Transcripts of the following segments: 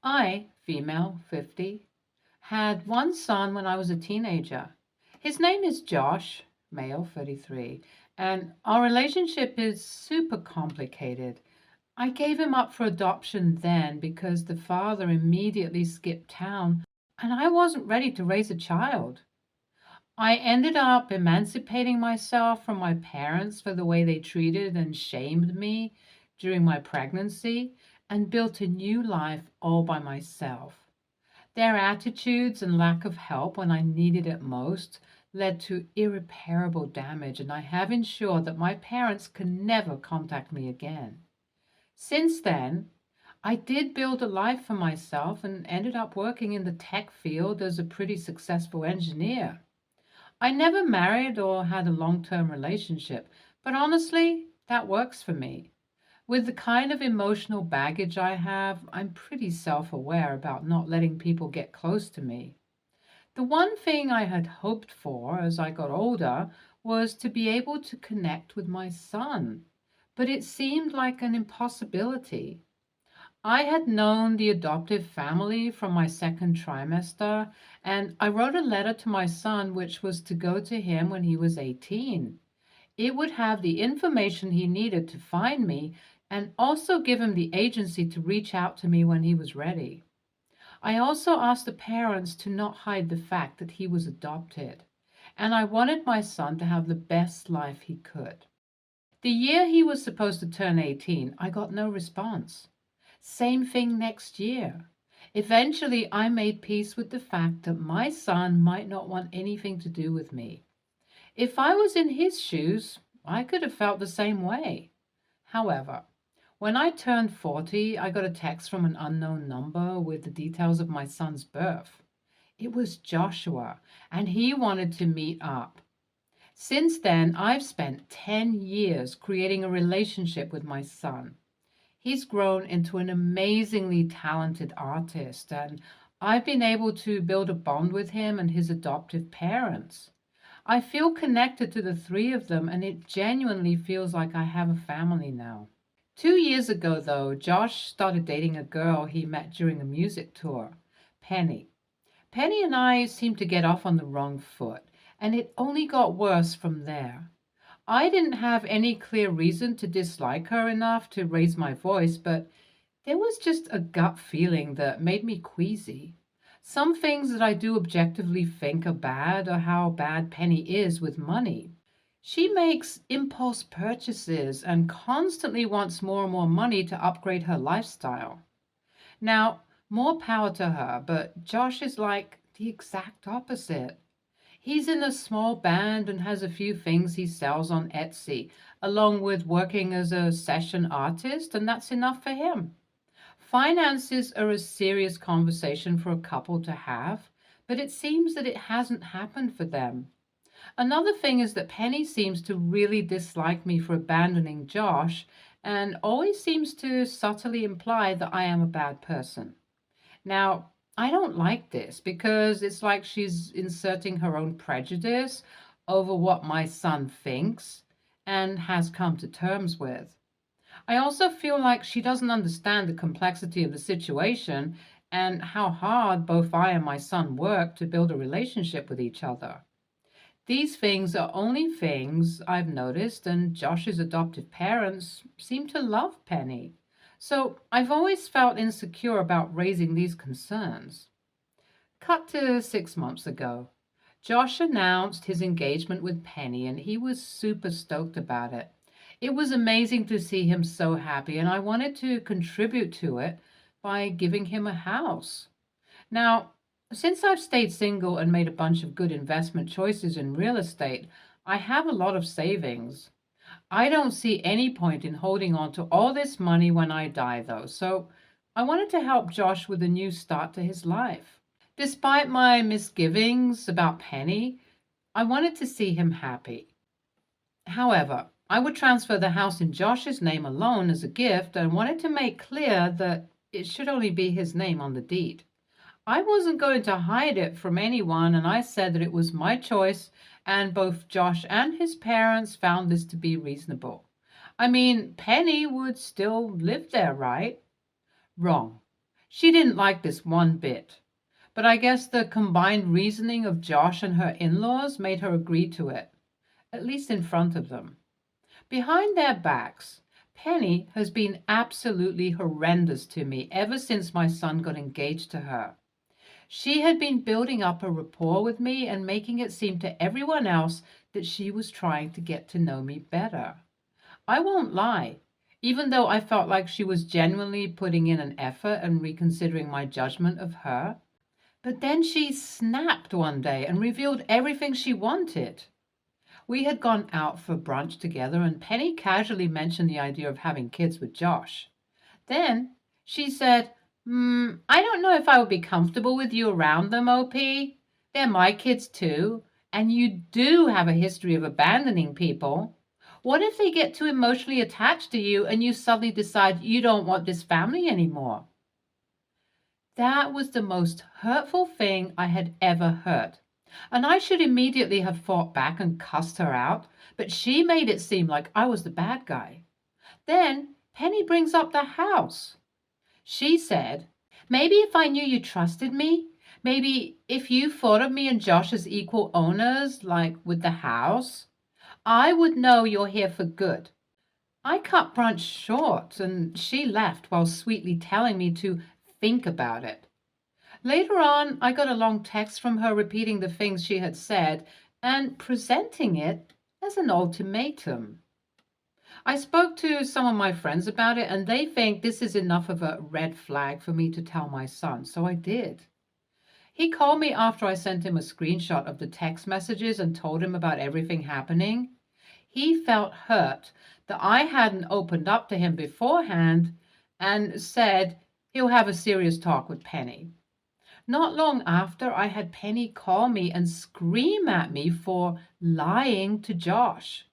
I, female, 50, had one son when I was a teenager. His name is Josh, male, 33, and our relationship is super complicated. I gave him up for adoption then because the father immediately skipped town and I wasn't ready to raise a child. I ended up emancipating myself from my parents for the way they treated and shamed me during my pregnancy and built a new life all by myself. Their attitudes and lack of help when I needed it most led to irreparable damage, and I have ensured that my parents can never contact me again. Since then, I did build a life for myself and ended up working in the tech field as a pretty successful engineer. I never married or had a long-term relationship, but honestly, that works for me. With the kind of emotional baggage I have, I'm pretty self-aware about not letting people get close to me. The one thing I had hoped for as I got older was to be able to connect with my son, but it seemed like an impossibility. I had known the adoptive family from my second trimester, and I wrote a letter to my son, which was to go to him when he was 18. It would have the information he needed to find me and also give him the agency to reach out to me when he was ready. I also asked the parents to not hide the fact that he was adopted, and I wanted my son to have the best life he could. The year he was supposed to turn 18, I got no response. Same thing next year. Eventually, I made peace with the fact that my son might not want anything to do with me. If I was in his shoes, I could have felt the same way. However, when I turned 40, I got a text from an unknown number with the details of my son's birth. It was Joshua, and he wanted to meet up. Since then, I've spent 10 years creating a relationship with my son. He's grown into an amazingly talented artist, and I've been able to build a bond with him and his adoptive parents. I feel connected to the three of them, and it genuinely feels like I have a family now. 2 years ago, though, Josh started dating a girl he met during a music tour, Penny. Penny and I seemed to get off on the wrong foot, and it only got worse from there. I didn't have any clear reason to dislike her enough to raise my voice, but there was just a gut feeling that made me queasy. Some things that I do objectively think are bad are how bad Penny is with money. She makes impulse purchases and constantly wants more and more money to upgrade her lifestyle. Now, more power to her, but Josh is like the exact opposite. He's in a small band and has a few things he sells on Etsy, along with working as a session artist, and that's enough for him. Finances are a serious conversation for a couple to have, but it seems that it hasn't happened for them. Another thing is that Penny seems to really dislike me for abandoning Josh and always seems to subtly imply that I am a bad person. Now, I don't like this because it's like she's inserting her own prejudice over what my son thinks and has come to terms with. I also feel like she doesn't understand the complexity of the situation and how hard both I and my son work to build a relationship with each other. These things are only things I've noticed, and Josh's adoptive parents seem to love Penny. So I've always felt insecure about raising these concerns. Cut to 6 months ago. Josh announced his engagement with Penny, and he was super stoked about it. It was amazing to see him so happy, and I wanted to contribute to it by giving him a house. Now, since I've stayed single and made a bunch of good investment choices in real estate, I have a lot of savings. I don't see any point in holding on to all this money when I die, though, so I wanted to help Josh with a new start to his life. Despite my misgivings about Penny, I wanted to see him happy. However, I would transfer the house in Josh's name alone as a gift and wanted to make clear that it should only be his name on the deed. I wasn't going to hide it from anyone, and I said that it was my choice, and both Josh and his parents found this to be reasonable. I mean, Penny would still live there, right? Wrong. She didn't like this one bit, but I guess the combined reasoning of Josh and her in-laws made her agree to it, at least in front of them. Behind their backs, Penny has been absolutely horrendous to me ever since my son got engaged to her. She had been building up a rapport with me and making it seem to everyone else that she was trying to get to know me better. I won't lie, even though I felt like she was genuinely putting in an effort and reconsidering my judgment of her. But then she snapped one day and revealed everything she wanted. We had gone out for brunch together, and Penny casually mentioned the idea of having kids with Josh. Then she said, I don't know if I would be comfortable with you around them, OP. They're my kids too, and you do have a history of abandoning people. What if they get too emotionally attached to you and you suddenly decide you don't want this family anymore? That was the most hurtful thing I had ever heard. And I should immediately have fought back and cussed her out, but she made it seem like I was the bad guy. Then Penny brings up the house. She said, maybe if I knew you trusted me, maybe if you thought of me and Josh as equal owners, like with the house, I would know you're here for good. I cut brunch short and she left while sweetly telling me to think about it. Later on, I got a long text from her repeating the things she had said and presenting it as an ultimatum. I spoke to some of my friends about it, and they think this is enough of a red flag for me to tell my son, so I did. He called me after I sent him a screenshot of the text messages and told him about everything happening. He felt hurt that I hadn't opened up to him beforehand and said he'll have a serious talk with Penny. Not long after, I had Penny call me and scream at me for lying to Josh.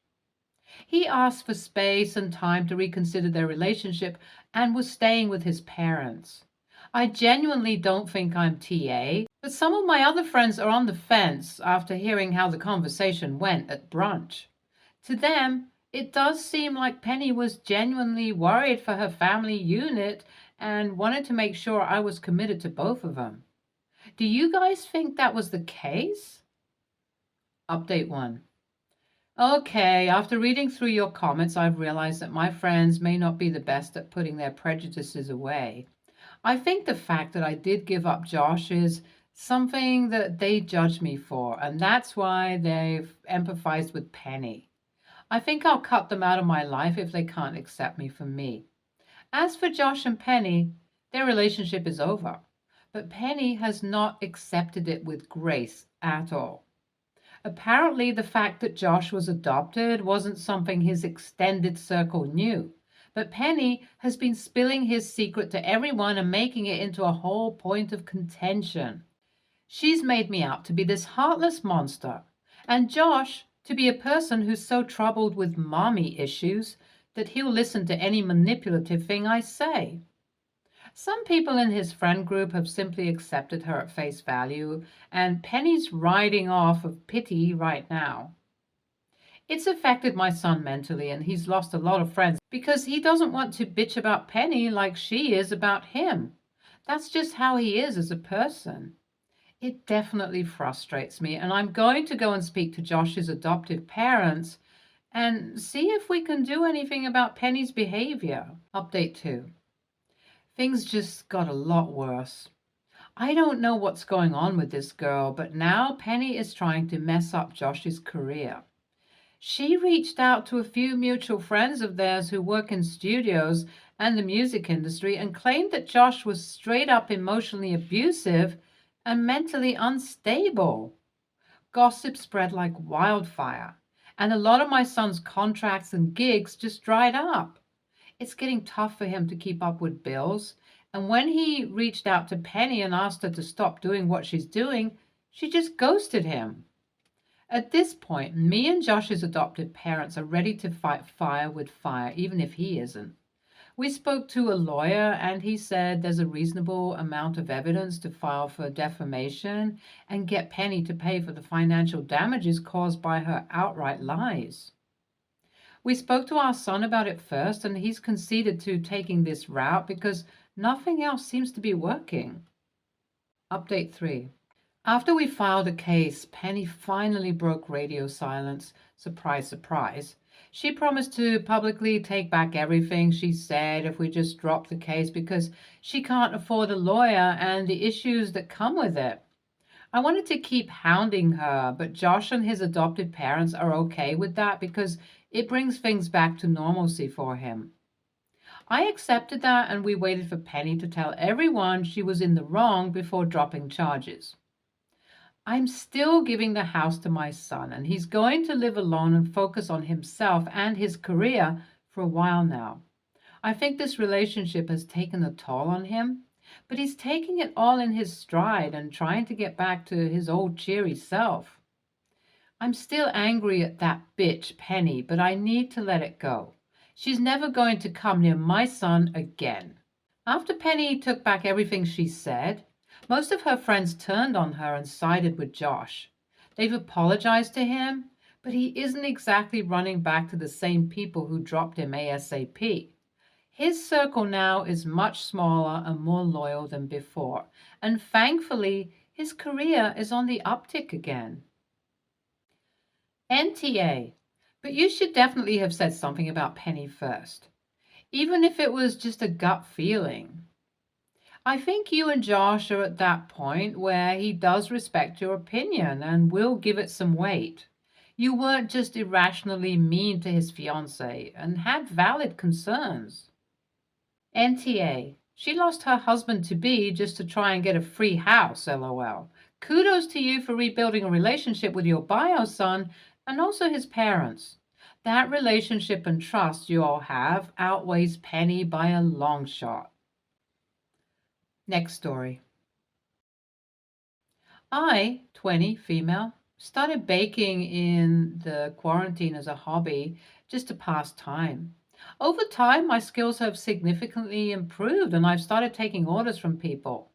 He asked for space and time to reconsider their relationship and was staying with his parents. I genuinely don't think I'm TA, but some of my other friends are on the fence after hearing how the conversation went at brunch. To them, it does seem like Penny was genuinely worried for her family unit and wanted to make sure I was committed to both of them. Do you guys think that was the case? Update 1. Okay, after reading through your comments, I've realized that my friends may not be the best at putting their prejudices away. I think the fact that I did give up Josh is something that they judge me for, and that's why they've empathized with Penny. I think I'll cut them out of my life if they can't accept me for me. As for Josh and Penny, their relationship is over, but Penny has not accepted it with grace at all. Apparently, the fact that Josh was adopted wasn't something his extended circle knew, but Penny has been spilling his secret to everyone and making it into a whole point of contention. She's made me out to be this heartless monster, and Josh to be a person who's so troubled with mommy issues that he'll listen to any manipulative thing I say. Some people in his friend group have simply accepted her at face value, and Penny's riding off of pity right now. It's affected my son mentally, and he's lost a lot of friends because he doesn't want to bitch about Penny like she is about him. That's just how he is as a person. It definitely frustrates me, and I'm going to go and speak to Josh's adoptive parents and see if we can do anything about Penny's behavior. Update 2. Things just got a lot worse. I don't know what's going on with this girl, but now Penny is trying to mess up Josh's career. She reached out to a few mutual friends of theirs who work in studios and the music industry and claimed that Josh was straight up emotionally abusive and mentally unstable. Gossip spread like wildfire, and a lot of my son's contracts and gigs just dried up. It's getting tough for him to keep up with bills, and when he reached out to Penny and asked her to stop doing what she's doing, she just ghosted him. At this point, me and Josh's adoptive parents are ready to fight fire with fire, even if he isn't. We spoke to a lawyer, and he said there's a reasonable amount of evidence to file for defamation and get Penny to pay for the financial damages caused by her outright lies. We spoke to our son about it first, and he's conceded to taking this route because Nothing else seems to be working. Update 3. After we filed a case, Penny finally broke radio silence. Surprise, surprise. She promised to publicly take back everything she said if we just dropped the case because she can't afford a lawyer and the issues that come with it. I wanted to keep hounding her, but Josh and his adopted parents are okay with that because it brings things back to normalcy for him. I accepted that and we waited for Penny to tell everyone she was in the wrong before dropping charges. I'm still giving the house to my son, and he's going to live alone and focus on himself and his career for a while now. I think this relationship has taken a toll on him, but he's taking it all in his stride and trying to get back to his old cheery self. I'm still angry at that bitch, Penny, but I need to let it go. She's never going to come near my son again. After Penny took back everything she said, most of her friends turned on her and sided with Josh. They've apologized to him, but he isn't exactly running back to the same people who dropped him ASAP. His circle now is much smaller and more loyal than before, and thankfully, his career is on the uptick again. NTA, but you should definitely have said something about Penny first, even if it was just a gut feeling. I think you and Josh are at that point where he does respect your opinion and will give it some weight. You weren't just irrationally mean to his fiancée and had valid concerns. NTA. She lost her husband-to-be just to try and get a free house, lol. Kudos to you for rebuilding a relationship with your bio son and also his parents. That relationship and trust you all have outweighs Penny by a long shot. Next story. I, 20, female, started baking in the quarantine as a hobby, just to pass time. Over time, my skills have significantly improved and I've started taking orders from people.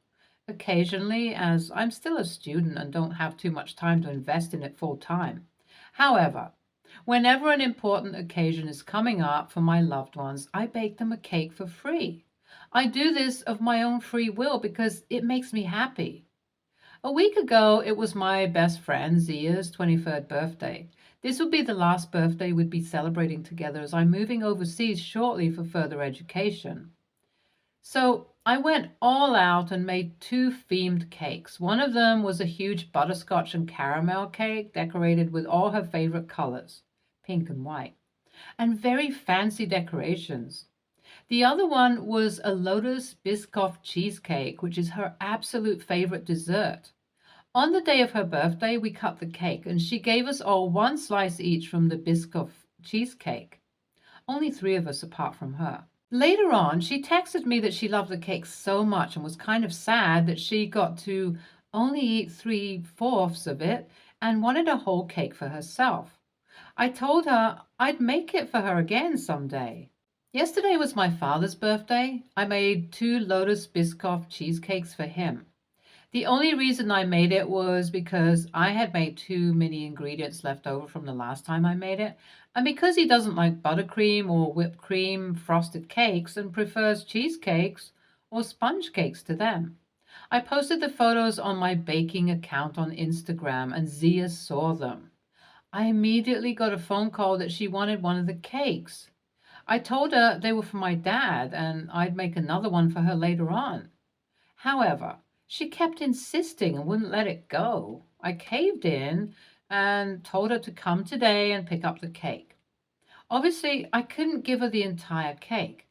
Occasionally, as I'm still a student and don't have too much time to invest in it full time. However, whenever an important occasion is coming up for my loved ones, I bake them a cake for free. I do this of my own free will because it makes me happy. A week ago, it was my best friend Zia's 23rd birthday. This would be the last birthday we'd be celebrating together as I'm moving overseas shortly for further education. So I went all out and made 2 themed cakes. One of them was a huge butterscotch and caramel cake decorated with all her favorite colors, pink and white, and very fancy decorations. The other one was a lotus Biscoff cheesecake, which is her absolute favorite dessert. On the day of her birthday, we cut the cake, and she gave us all 1 slice each from the Biscoff cheesecake. Only 3 of us apart from her. Later on, she texted me that she loved the cake so much and was kind of sad that she got to only eat 3/4 of it and wanted a whole cake for herself. I told her I'd make it for her again someday. Yesterday was my father's birthday. I made 2 Lotus Biscoff cheesecakes for him. The only reason I made it was because I had made too many ingredients left over from the last time I made it, and because he doesn't like buttercream or whipped cream frosted cakes and prefers cheesecakes or sponge cakes to them. I posted the photos on my baking account on Instagram and Zia saw them. I immediately got a phone call that she wanted one of the cakes. I told her they were for my dad and I'd make another one for her later on. However, she kept insisting and wouldn't let it go. I caved in and told her to come today and pick up the cake. Obviously, I couldn't give her the entire cake.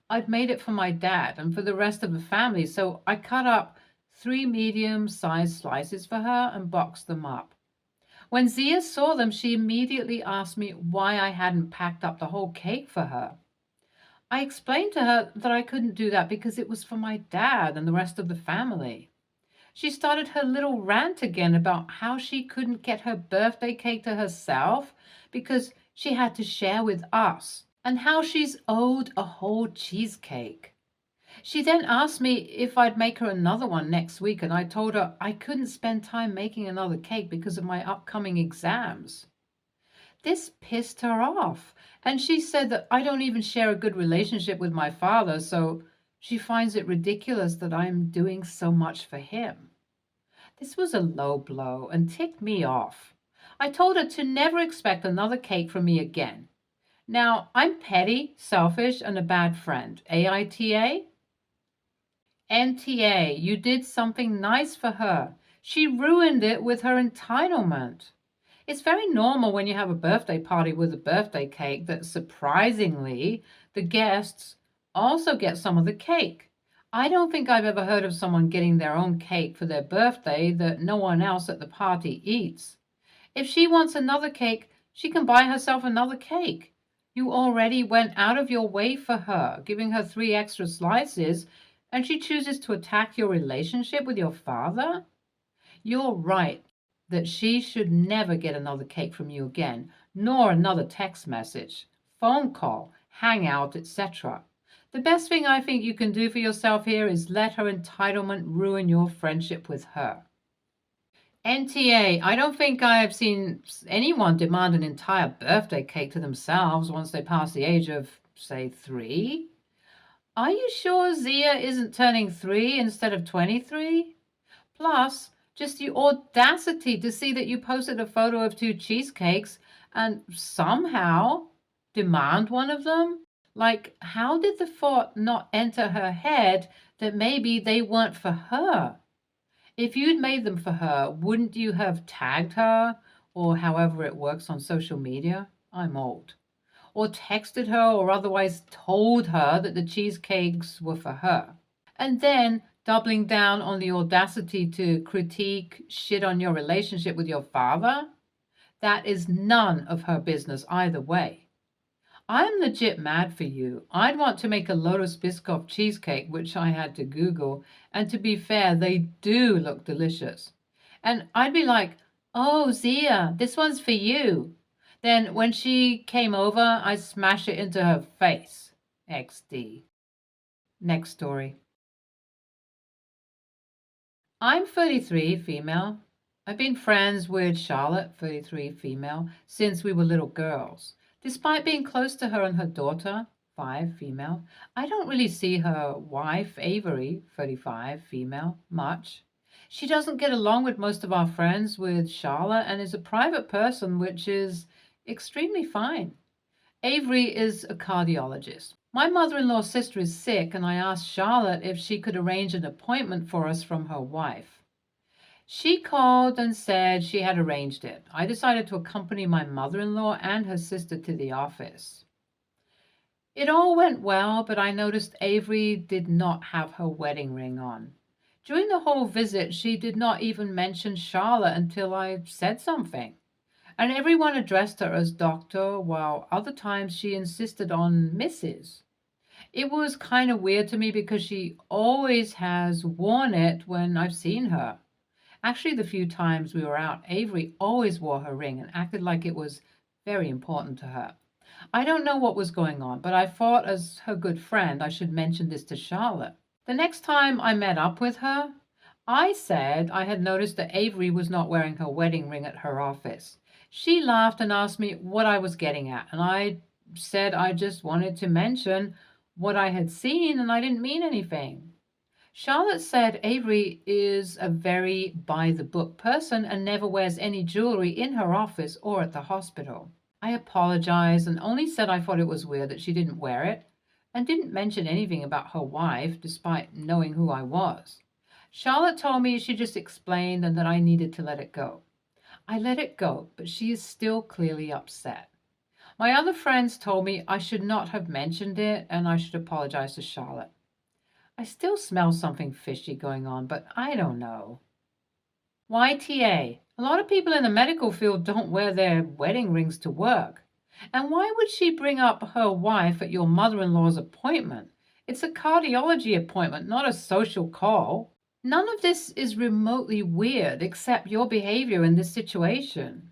I'd made it for my dad and for the rest of the family, so I cut up 3 medium-sized slices for her and boxed them up. When Zia saw them, she immediately asked me why I hadn't packed up the whole cake for her. I explained to her that I couldn't do that because it was for my dad and the rest of the family. She started her little rant again about how she couldn't get her birthday cake to herself because she had to share with us, and how she's owed a whole cheesecake. She then asked me if I'd make her another one next week, and I told her I couldn't spend time making another cake because of my upcoming exams. This pissed her off, and she said that I don't even share a good relationship with my father, so She finds it ridiculous that I'm doing so much for him. This was a low blow and ticked me off. I told her to never expect another cake from me again. Now, I'm petty, selfish, and a bad friend. AITA? NTA, you did something nice for her. She ruined it with her entitlement. It's very normal when you have a birthday party with a birthday cake that surprisingly the guests also get some of the cake. I don't think I've ever heard of someone getting their own cake for their birthday that no one else at the party eats. If she wants another cake, she can buy herself another cake. You already went out of your way for her, giving her 3 extra slices, and she chooses to attack your relationship with your father? You're right that she should never get another cake from you again, nor another text message, phone call, hangout, etc. The best thing I think you can do for yourself here is let her entitlement ruin your friendship with her. NTA, I don't think I've seen anyone demand an entire birthday cake to themselves once they pass the age of, say, 3. Are you sure Zia isn't turning 3 instead of 23? Plus, just the audacity to see that you posted a photo of 2 cheesecakes and somehow demand one of them? Like, how did the thought not enter her head that maybe they weren't for her? If you'd made them for her, wouldn't you have tagged her, or however it works on social media? I'm old. Or texted her or otherwise told her that the cheesecakes were for her. And then doubling down on the audacity to critique, shit on your relationship with your father? That is none of her business either way. I'm legit mad for you. I'd want to make a Lotus Biscoff cheesecake, which I had to Google, and to be fair, they do look delicious. And I'd be like, oh, Zia, this one's for you. Then when she came over, I'd smash it into her face. XD. Next story. I'm 33, female. I've been friends with Charlotte, 33, female, since we were little girls. Despite being close to her and her daughter, 5, female, I don't really see her wife, Avery, 35, female, much. She doesn't get along with most of our friends with Charlotte and is a private person, which is extremely fine. Avery is a cardiologist. My mother-in-law's sister is sick, and I asked Charlotte if she could arrange an appointment for us from her wife. She called and said she had arranged it. I decided to accompany my mother-in-law and her sister to the office. It all went well, but I noticed Avery did not have her wedding ring on. During the whole visit, she did not even mention Charlotte until I said something. And everyone addressed her as doctor, while other times she insisted on Mrs. It was kind of weird to me because she always has worn it when I've seen her. Actually, the few times we were out, Avery always wore her ring and acted like it was very important to her. I don't know what was going on, but I thought as her good friend I should mention this to Charlotte. The next time I met up with her, I said I had noticed that Avery was not wearing her wedding ring at her office. She laughed and asked me what I was getting at, and I said I just wanted to mention what I had seen and I didn't mean anything. Charlotte said Avery is a very by-the-book person and never wears any jewelry in her office or at the hospital. I apologized and only said I thought it was weird that she didn't wear it and didn't mention anything about her wife despite knowing who I was. Charlotte told me she just explained and that I needed to let it go. I let it go, but she is still clearly upset. My other friends told me I should not have mentioned it and I should apologize to Charlotte. I still smell something fishy going on, but I don't know. YTA. A lot of people in the medical field don't wear their wedding rings to work. And why would she bring up her wife at your mother-in-law's appointment? It's a cardiology appointment, not a social call. None of this is remotely weird except your behavior in this situation.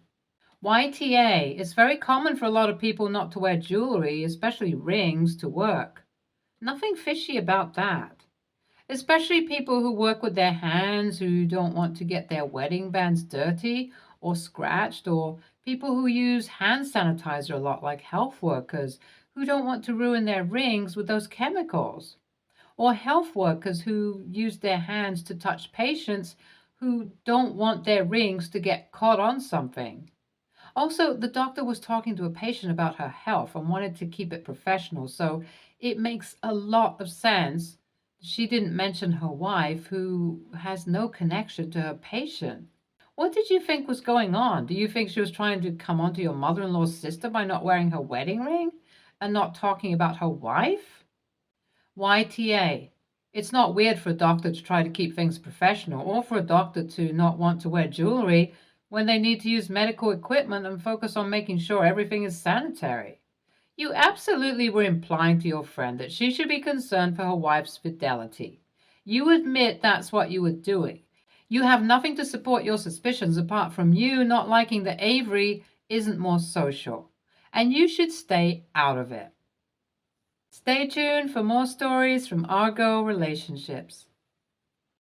YTA. It's very common for a lot of people not to wear jewelry, especially rings, to work. Nothing fishy about that. Especially people who work with their hands, who don't want to get their wedding bands dirty or scratched, or people who use hand sanitizer a lot, like health workers, who don't want to ruin their rings with those chemicals. or health workers who use their hands to touch patients who don't want their rings to get caught on something. Also, the doctor was talking to a patient about her health and wanted to keep it professional, so it makes a lot of sense she didn't mention her wife, who has no connection to her patient. What did you think was going on? Do you think she was trying to come onto your mother in law's sister by not wearing her wedding ring and not talking about her wife? YTA. It's not weird for a doctor to try to keep things professional or for a doctor to not want to wear jewelry when they need to use medical equipment and focus on making sure everything is sanitary. You absolutely were implying to your friend that she should be concerned for her wife's fidelity. You admit that's what you were doing. You have nothing to support your suspicions apart from you not liking that Avery isn't more social, and you should stay out of it. Stay tuned for more stories from Argo Relationships.